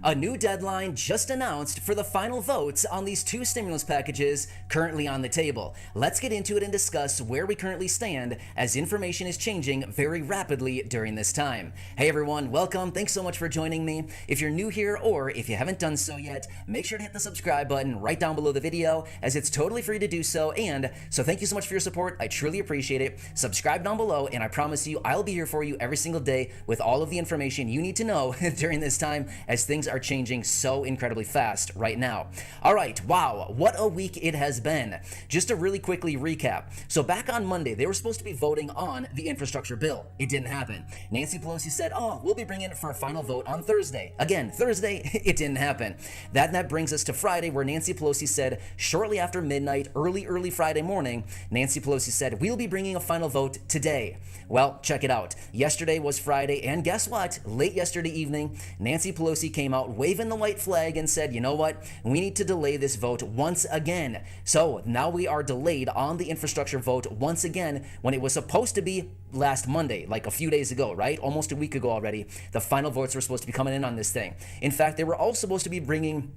A new deadline just announced for the final votes on these two stimulus packages currently on the table. Let's get into it and discuss where we currently stand as information is changing very rapidly during this time. Hey everyone, welcome. Thanks so much for joining me. If you're new here or if you haven't done so yet, make sure to hit the subscribe button right down below the video as it's totally free to do so. And so thank you so much for your support. I truly appreciate it. Subscribe down below and I promise you I'll be here for you every single day with all of the information you need to know during this time as things are changing so incredibly fast right now. All right, wow, what a week it has been. Just to really quickly recap. So back on Monday, they were supposed to be voting on the infrastructure bill. It didn't happen. Nancy Pelosi said, oh, we'll be bringing it for a final vote on Thursday. Again, Thursday, it didn't happen. That brings us to Friday, where Nancy Pelosi said shortly after midnight, early Friday morning, Nancy Pelosi said, we'll be bringing a final vote today. Well, check it out. Yesterday was Friday, and guess what? Late yesterday evening, Nancy Pelosi came out waving the white flag and said, you know what? We need to delay this vote once again. So now we are delayed on the infrastructure vote once again when it was supposed to be last Monday, like a few days ago, right? Almost a week ago already. The final votes were supposed to be coming in on this thing. In fact, they were all supposed to be bringing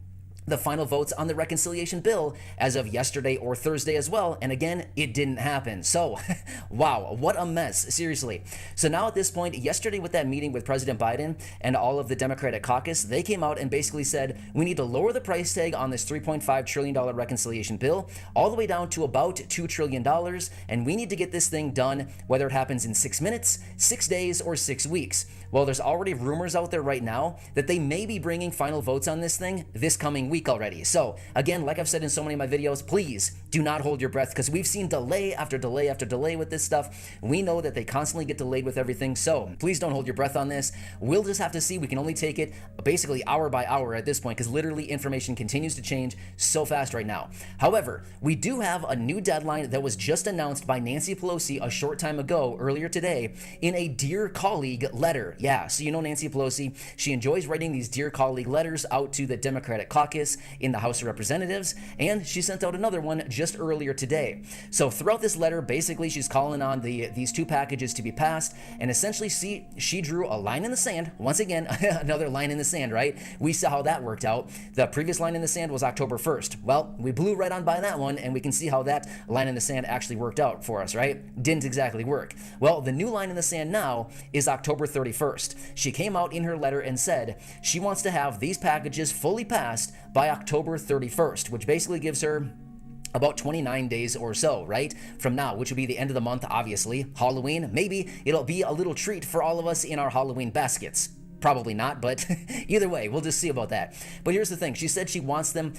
the final votes on the reconciliation bill as of yesterday or Thursday as well, and again, it didn't happen. So, wow, what a mess, seriously. So now at this point, yesterday with that meeting with President Biden and all of the Democratic caucus, they came out and basically said, we need to lower the price tag on this $3.5 trillion reconciliation bill all the way down to about $2 trillion, and we need to get this thing done, whether it happens in 6 minutes, 6 days, or 6 weeks. Well, there's already rumors out there right now that they may be bringing final votes on this thing this coming week already. So again, like I've said in so many of my videos, please do not hold your breath because we've seen delay after delay after delay with this stuff. We know that they constantly get delayed with everything. So please don't hold your breath on this. We'll just have to see. We can only take it basically hour by hour at this point because literally information continues to change so fast right now. However, we do have a new deadline that was just announced by Nancy Pelosi a short time ago, earlier today, in a Dear Colleague letter. Yeah, so you know Nancy Pelosi, she enjoys writing these Dear Colleague letters out to the Democratic caucus in the House of Representatives, and she sent out another one just earlier today. So throughout this letter, basically she's calling on these two packages to be passed, and essentially she drew a line in the sand. Once again, another line in the sand, right? We saw how that worked out. The previous line in the sand was October 1st. Well, we blew right on by that one, and we can see how that line in the sand actually worked out for us, right? Didn't exactly work. Well, the new line in the sand now is October 31st. She came out in her letter and said she wants to have these packages fully passed by October 31st, which basically gives her about 29 days or so, right? From now, which would be the end of the month, obviously. Halloween, maybe it'll be a little treat for all of us in our Halloween baskets. Probably not, but either way, we'll just see about that. But here's the thing. She said she wants them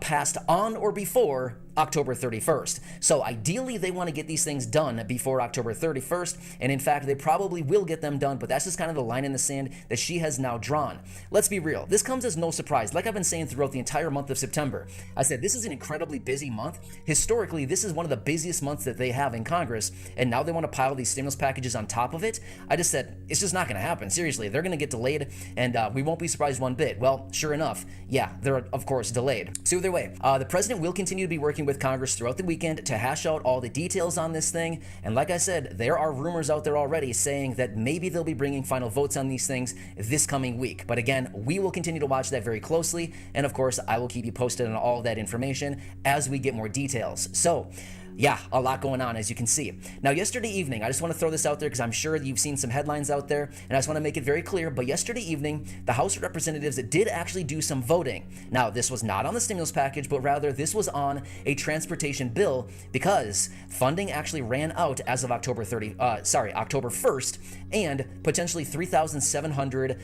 passed on or before October 31st. So ideally, they want to get these things done before October 31st. And in fact, they probably will get them done, but that's just kind of the line in the sand that she has now drawn. Let's be real. This comes as no surprise. Like I've been saying throughout the entire month of September, I said this is an incredibly busy month. Historically, this is one of the busiest months that they have in Congress. And now they want to pile these stimulus packages on top of it. I just said, it's just not going to happen. Seriously, they're going to get delayed and we won't be surprised one bit. Well, sure enough, yeah, they're of course delayed. So either way, the president will continue to be working with Congress throughout the weekend to hash out all the details on this thing. And like I said, there are rumors out there already saying that maybe they'll be bringing final votes on these things this coming week. But again, we will continue to watch that very closely. And of course, I will keep you posted on all of that information as we get more details. So yeah, a lot going on, as you can see. Now, yesterday evening, I just want to throw this out there because I'm sure that you've seen some headlines out there, and I just want to make it very clear, but yesterday evening, the House of Representatives did actually do some voting. Now, this was not on the stimulus package, but rather this was on a transportation bill because funding actually ran out as of October 1st, and potentially 3,700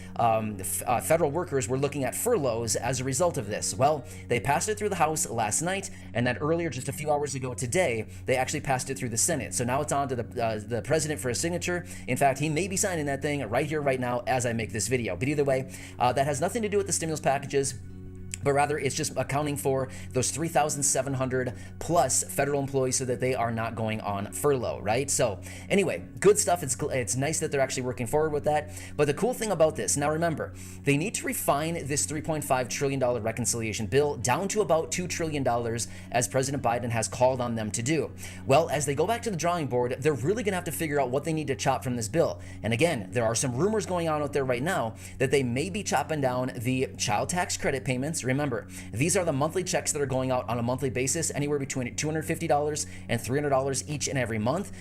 federal workers were looking at furloughs as a result of this. Well, they passed it through the House last night, and then earlier, just a few hours ago today, they actually passed it through the Senate. So now it's on to the president for a signature. In fact, he may be signing that thing right here, right now, as I make this video. But either way, that has nothing to do with the stimulus packages. but rather it's just accounting for those 3,700 plus federal employees so that they are not going on furlough, right? So anyway, good stuff. It's nice that they're actually working forward with that. But the cool thing about this, now remember, they need to refine this $3.5 trillion reconciliation bill down to about $2 trillion, as President Biden has called on them to do. Well, as they go back to the drawing board, they're really going to have to figure out what they need to chop from this bill. And again, there are some rumors going on out there right now that they may be chopping down the child tax credit payments. Remember, these are the monthly checks that are going out on a monthly basis, anywhere between $250 and $300 each and every month.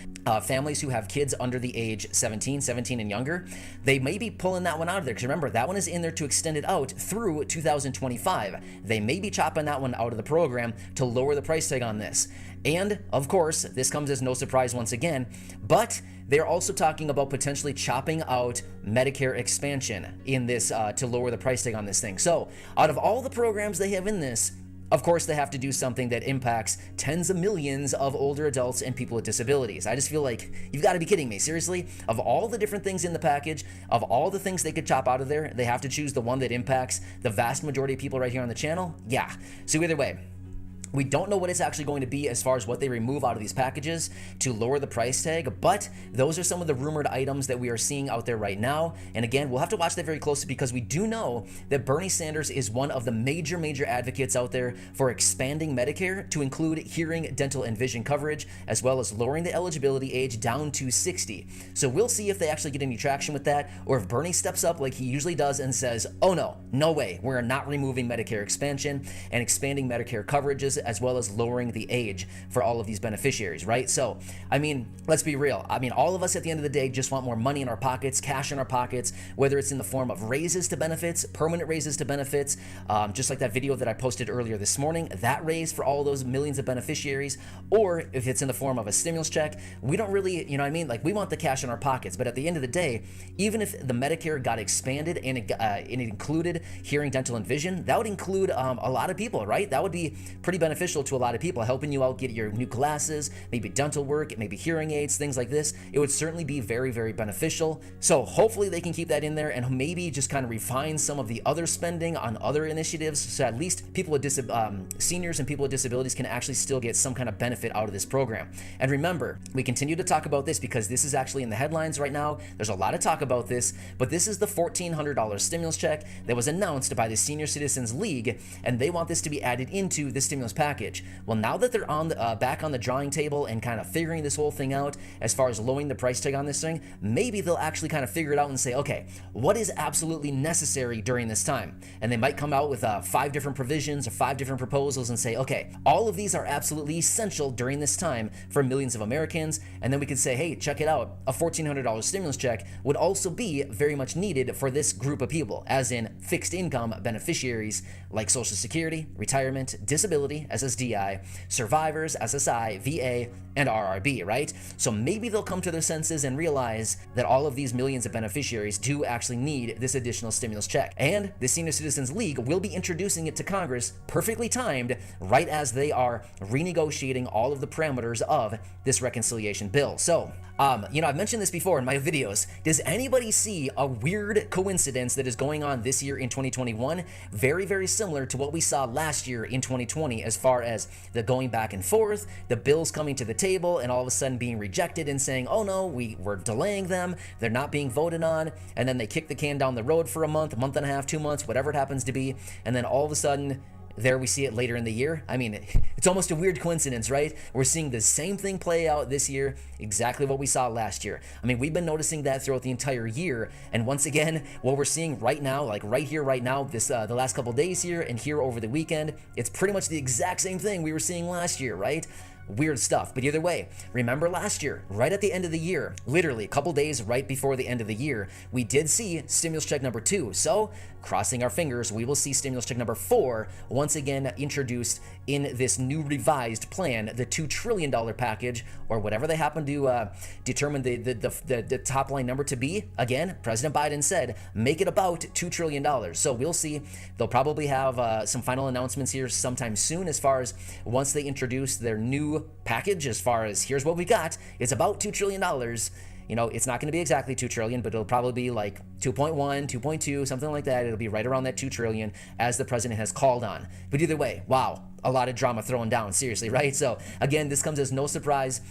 Families who have kids under the age 17 and younger, they may be pulling that one out of there, because remember, that one is in there to extend it out through 2025. They may be chopping that one out of the program to lower the price tag on this. And of course, this comes as no surprise once again, but they're also talking about potentially chopping out Medicare expansion in this to lower the price tag on this thing. So out of all the programs they have in this, of course, they have to do something that impacts tens of millions of older adults and people with disabilities. I just feel like you've got to be kidding me. Seriously, of all the different things in the package, of all the things they could chop out of there, they have to choose the one that impacts the vast majority of people right here on the channel? Yeah. So either way, we don't know what it's actually going to be as far as what they remove out of these packages to lower the price tag, but those are some of the rumored items that we are seeing out there right now. And again, we'll have to watch that very closely, because we do know that Bernie Sanders is one of the major advocates out there for expanding Medicare to include hearing, dental, and vision coverage, as well as lowering the eligibility age down to 60. So we'll see if they actually get any traction with that, or if Bernie steps up like he usually does and says, oh no way, we're not removing Medicare expansion and expanding Medicare coverages, as well as lowering the age for all of these beneficiaries, right? So, I mean, let's be real. I mean, all of us at the end of the day just want more money in our pockets, cash in our pockets, whether it's in the form of raises to benefits, permanent raises to benefits, just like that video that I posted earlier this morning, that raise for all those millions of beneficiaries, or if it's in the form of a stimulus check. We don't really, you know what I mean? Like, we want the cash in our pockets, but at the end of the day, even if the Medicare got expanded and it included hearing, dental, and vision, that would include a lot of people, right? That would be pretty beneficial to a lot of people, helping you out get your new glasses, maybe dental work, maybe hearing aids, things like this. It would certainly be very beneficial. So hopefully they can keep that in there and maybe just kind of refine some of the other spending on other initiatives, so at least people with seniors and people with disabilities can actually still get some kind of benefit out of this program. And remember, we continue to talk about this because this is actually in the headlines right now. There's a lot of talk about this, but this is the $1,400 stimulus check that was announced by the Senior Citizens League, and they want this to be added into the stimulus package. Well, now that they're on back on the drawing table and kind of figuring this whole thing out as far as lowering the price tag on this thing, maybe they'll actually kind of figure it out and say, okay, what is absolutely necessary during this time? And they might come out with 5 different provisions or 5 different proposals and say, okay, all of these are absolutely essential during this time for millions of Americans. And then we could say, hey, check it out. A $1,400 stimulus check would also be very much needed for this group of people, as in fixed income beneficiaries like Social Security, retirement, disability, SSDI, survivors, SSI, VA, and RRB, right? So maybe they'll come to their senses and realize that all of these millions of beneficiaries do actually need this additional stimulus check. And the Senior Citizens League will be introducing it to Congress, perfectly timed, right as they are renegotiating all of the parameters of this reconciliation bill. So, you know, I've mentioned this before in my videos. Does anybody see a weird coincidence that is going on this year in 2021? Very similar to what we saw last year in 2020, as far as the going back and forth, the bills coming to the table and all of a sudden being rejected and saying, oh no, we're delaying them, they're not being voted on, and then they kick the can down the road for a month and a half, 2 months, whatever it happens to be, and then all of a sudden, there we see it later in the year. I mean, it's almost a weird coincidence, right? We're seeing the same thing play out this year, exactly what we saw last year. I mean, we've been noticing that throughout the entire year, and once again, what we're seeing right now, like right here, right now, this the last couple days here and here over the weekend, it's pretty much the exact same thing we were seeing last year, right? Weird stuff. But either way, remember last year, right at the end of the year, literally a couple days right before the end of the year, we did see stimulus check number 2. So, crossing our fingers, we will see stimulus check number 4 once again introduced in this new revised plan, the $2 trillion package, or whatever they happen to determine the top line number to be. Again, President Biden said, make it about $2 trillion. So we'll see. They'll probably have some final announcements here sometime soon, as far as once they introduce their new package, as far as here's what we got. It's about $2 trillion. You know, it's not going to be exactly 2 trillion, but it'll probably be like 2.1, 2.2, something like that. It'll be right around that 2 trillion as the president has called on. But either way, wow, a lot of drama thrown down, seriously, right? So again, this comes as no surprise.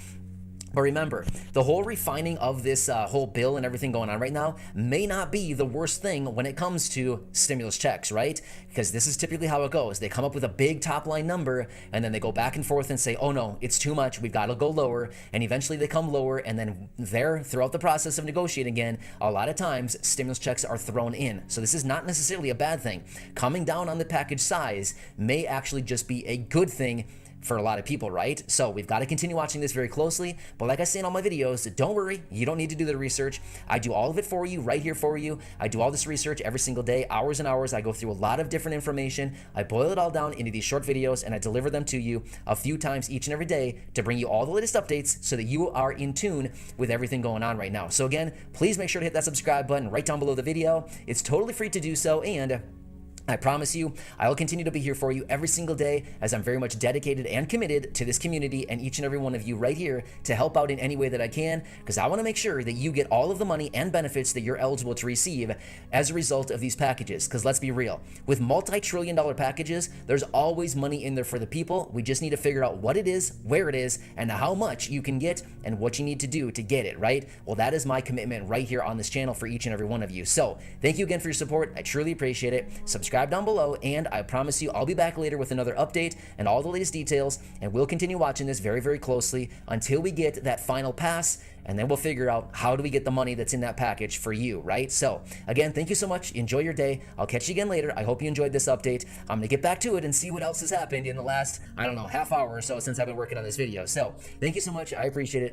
But remember, the whole refining of this whole bill and everything going on right now may not be the worst thing when it comes to stimulus checks, right? Because this is typically how it goes. They come up with a big top line number, and then they go back and forth and say, oh no, it's too much, we've got to go lower. And eventually they come lower, and then throughout the process of negotiating again, a lot of times stimulus checks are thrown in. So this is not necessarily a bad thing. Coming down on the package size may actually just be a good thing for a lot of people, right? So we've got to continue watching this very closely. But like I say in all my videos, don't worry, you don't need to do the research. I do all of it for you, right here for you. I do all this research every single day, hours and hours. I go through a lot of different information. I boil it all down into these short videos, and I deliver them to you a few times each and every day to bring you all the latest updates so that you are in tune with everything going on right now. So again, please make sure to hit that subscribe button right down below the video. It's totally free to do so, and I promise you, I will continue to be here for you every single day, as I'm very much dedicated and committed to this community and each and every one of you right here to help out in any way that I can, because I want to make sure that you get all of the money and benefits that you're eligible to receive as a result of these packages. Because let's be real, with multi-trillion-dollar packages, there's always money in there for the people. We just need to figure out what it is, where it is, and how much you can get and what you need to do to get it, right? Well, that is my commitment right here on this channel for each and every one of you. So thank you again for your support. I truly appreciate it. Subscribe down below, and I promise you I'll be back later with another update and all the latest details, and we'll continue watching this very, very closely until we get that final pass, and then we'll figure out how do we get the money that's in that package for you, right? So again, thank you so much. Enjoy your day. I'll catch you again later. I hope you enjoyed this update. I'm gonna get back to it and see what else has happened in the last, I don't know, half hour or so since I've been working on this video. So thank you so much. I appreciate it.